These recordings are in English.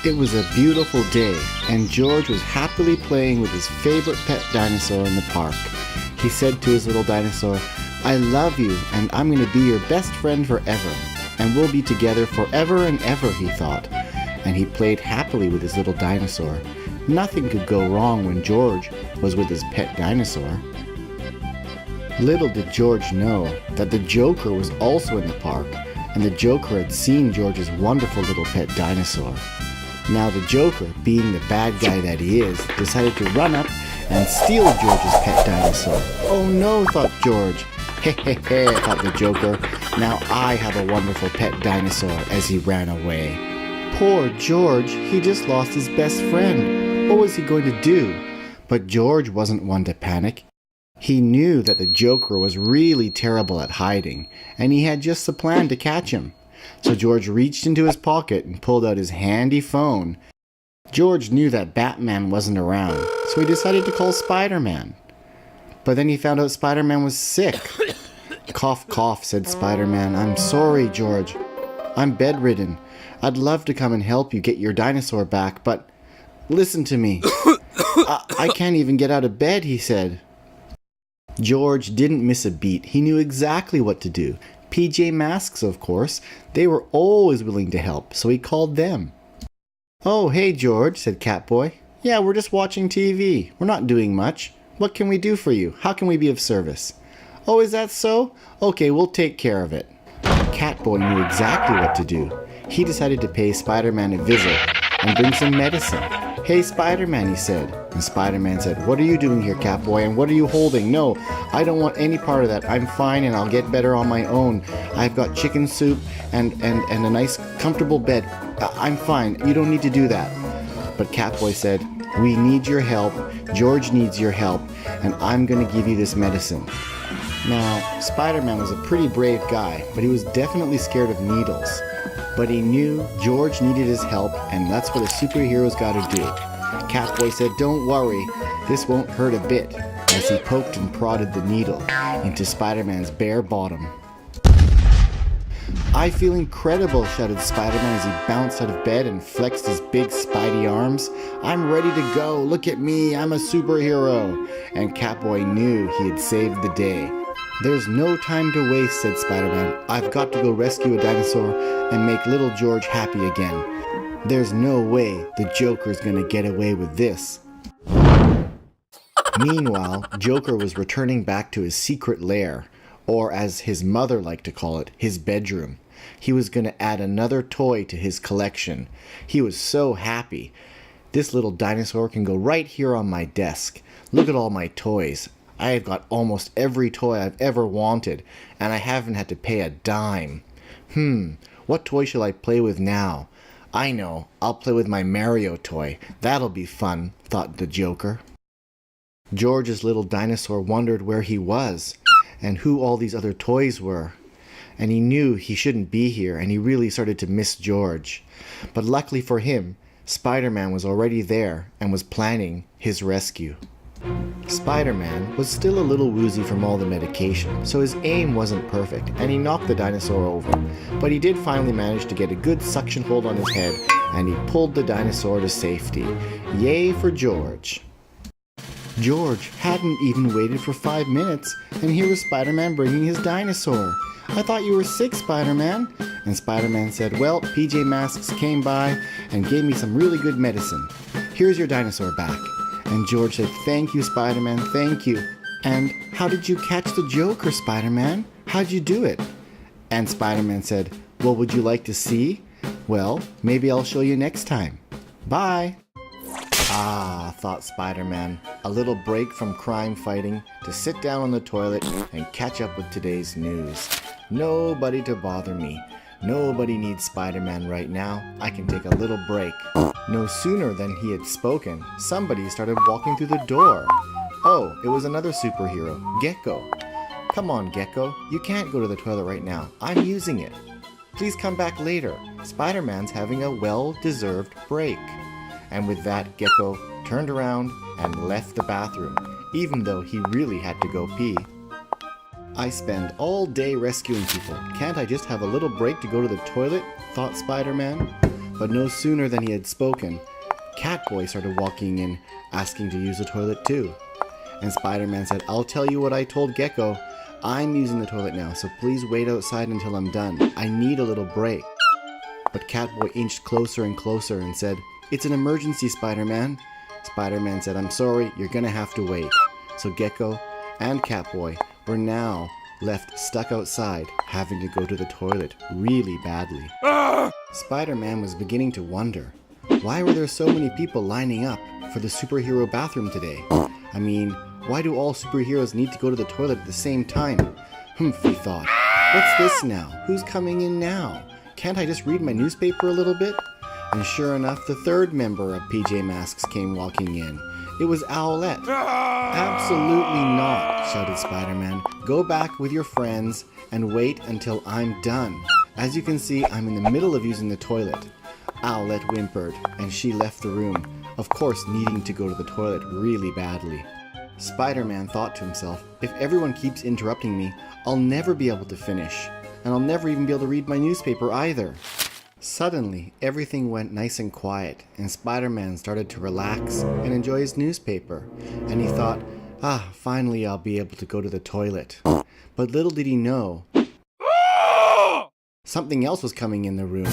It was a beautiful day, and George was happily playing with his favorite pet dinosaur in the park. He said to his little dinosaur, "I love you, and I'm going to be your best friend forever. And we'll be together forever and ever," he thought. And he played happily with his little dinosaur. Nothing could go wrong when George was with his pet dinosaur. Little did George know that the Joker was also in the park, and the Joker had seen George's wonderful little pet dinosaur. Now the Joker, being the bad guy that he is, decided to run up and steal George's pet dinosaur. "Oh no," thought George. "Hehehe," thought the Joker. "Now I have a wonderful pet dinosaur," as he ran away. Poor George, he just lost his best friend. What was he going to do? But George wasn't one to panic. He knew that the Joker was really terrible at hiding, and he had just the plan to catch him. So George reached into his pocket and pulled out his handy phone. George knew that Batman wasn't around, so he decided to call Spider-Man. But then he found out Spider-Man was sick. "Cough, cough," said Spider-Man. "I'm sorry, George. I'm bedridden. I'd love to come and help you get your dinosaur back, but listen to me. I can't even get out of bed," he said. George didn't miss a beat. He knew exactly what to do. PJ Masques, of course. They were always willing to help, so he called them. "Oh, hey, George," said Catboy. "Yeah, we're just watching TV. We're not doing much. What can we do for you? How can we be of service?" "Oh, is that so? Okay, we'll take care of it." Catboy knew exactly what to do. He decided to pay Spider-Man a visit and bring some medicine. "Hey, Spider-Man," he said. And Spider-Man said, "What are you doing here, Catboy, and what are you holding? No, I don't want any part of that. I'm fine and I'll get better on my own. I've got chicken soup and a nice comfortable bed. I'm fine. You don't need to do that." But Catboy said, "We need your help. George needs your help, and I'm going to give you this medicine." Now, Spider-Man was a pretty brave guy, but he was definitely scared of needles. But he knew George needed his help, and that's what a superhero's got to do. Catboy said, "Don't worry, this won't hurt a bit," as he poked and prodded the needle into Spider-Man's bare bottom. "I feel incredible," shouted Spider-Man as he bounced out of bed and flexed his big spidey arms. "I'm ready to go. Look at me, I'm a superhero." And Catboy knew he had saved the day. "There's no time to waste," said Spider-Man. "I've got to go rescue a dinosaur and make little George happy again. There's no way the Joker's gonna get away with this." Meanwhile, Joker was returning back to his secret lair, or as his mother liked to call it, his bedroom. He was going to add another toy to his collection. He was so happy. "This little dinosaur can go right here on my desk. Look at all my toys. I have got almost every toy I've ever wanted, and I haven't had to pay a dime. What toy shall I play with now? I know, I'll play with my Mario toy. That'll be fun," thought the Joker. George's little dinosaur wondered where he was, and who all these other toys were. And he knew he shouldn't be here, and he really started to miss George. But luckily for him, Spider-Man was already there and was planning his rescue. Spider-Man was still a little woozy from all the medication, so his aim wasn't perfect, and he knocked the dinosaur over. But he did finally manage to get a good suction hold on his head, and he pulled the dinosaur to safety. Yay for George! George hadn't even waited for 5 minutes, and here was Spider-Man bringing his dinosaur. "I thought you were sick, Spider-Man." And Spider-Man said, "Well, PJ Masks came by and gave me some really good medicine. Here's your dinosaur back." And George said, "Thank you, Spider-Man, thank you." "And how did you catch the Joker, Spider-Man? How'd you do it?" And Spider-Man said, "Well, would you like to see? Well, maybe I'll show you next time. Bye." Ah, thought Spider-Man, a little break from crime fighting to sit down on the toilet and catch up with today's news. Nobody to bother me. Nobody needs Spider-Man right now. I can take a little break. No sooner than he had spoken, somebody started walking through the door. Oh, it was another superhero, Gecko. "Come on, Gecko. You can't go to the toilet right now. I'm using it. Please come back later. Spider-Man's having a well-deserved break." And with that, Gecko turned around and left the bathroom, even though he really had to go pee. "I spend all day rescuing people. Can't I just have a little break to go to the toilet?" thought Spider-Man. But no sooner than he had spoken, Catboy started walking in, asking to use the toilet too. And Spider-Man said, "I'll tell you what I told Gecko. I'm using the toilet now, so please wait outside until I'm done. I need a little break." But Catboy inched closer and closer and said, "It's an emergency, Spider-Man." Spider-Man said, "I'm sorry, you're gonna have to wait." So Gecko and Catboy were now left stuck outside, having to go to the toilet really badly. Spider-Man was beginning to wonder, why were there so many people lining up for the superhero bathroom today? I mean, why do all superheroes need to go to the toilet at the same time? Humph, he thought. What's this now? Who's coming in now? Can't I just read my newspaper a little bit? And sure enough, the third member of PJ Masks came walking in. It was Owlette. "Absolutely not," shouted Spider-Man. "Go back with your friends and wait until I'm done. As you can see, I'm in the middle of using the toilet." Owlette whimpered, and she left the room, of course needing to go to the toilet really badly. Spider-Man thought to himself, if everyone keeps interrupting me, I'll never be able to finish, and I'll never even be able to read my newspaper either. Suddenly, everything went nice and quiet, and Spider-Man started to relax and enjoy his newspaper, and he thought, finally I'll be able to go to the toilet. But little did he know, something else was coming in the room.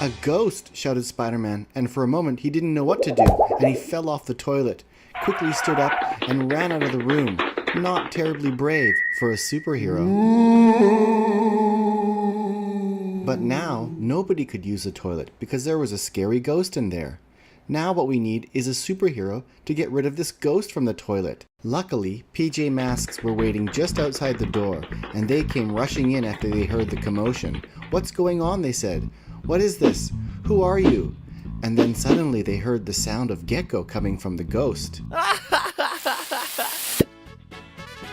"A ghost!" shouted Spider-Man, and for a moment he didn't know what to do, and he fell off the toilet, quickly stood up, and ran out of the room. Not terribly brave for a superhero. But now, nobody could use the toilet because there was a scary ghost in there. Now what we need is a superhero to get rid of this ghost from the toilet. Luckily, PJ Masks were waiting just outside the door, and they came rushing in after they heard the commotion. "What's going on?" they said. "What is this? Who are you?" And then suddenly they heard the sound of Gecko coming from the ghost.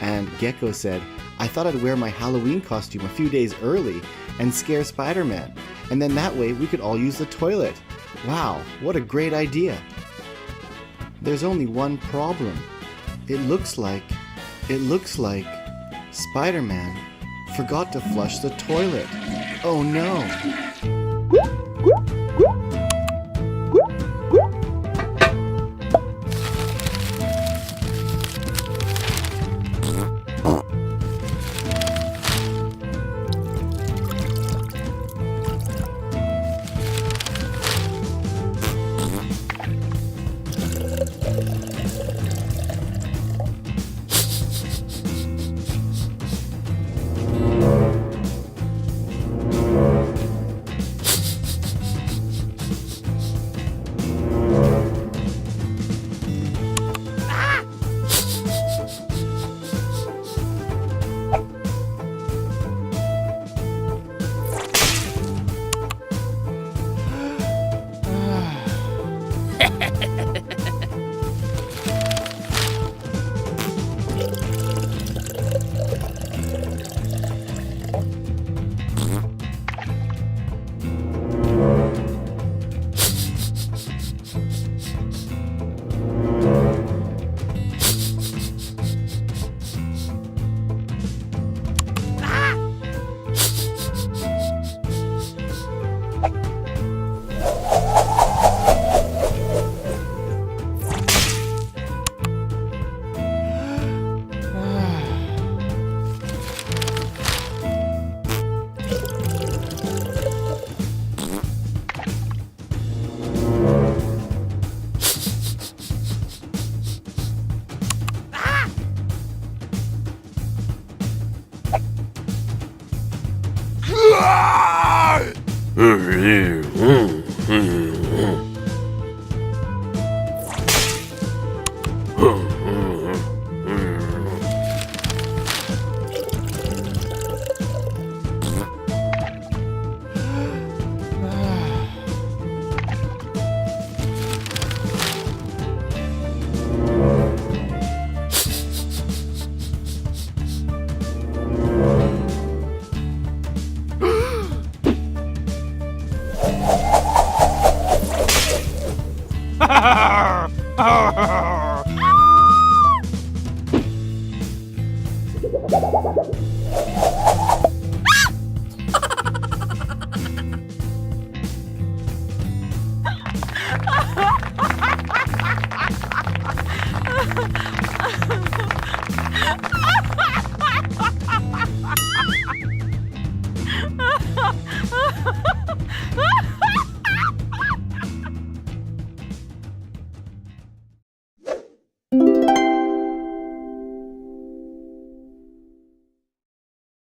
And Gecko said, "I thought I'd wear my Halloween costume a few days early and scare Spider-Man, and then that way we could all use the toilet. Wow, what a great idea." There's only one problem. It looks like Spider-Man forgot to flush the toilet. Oh no.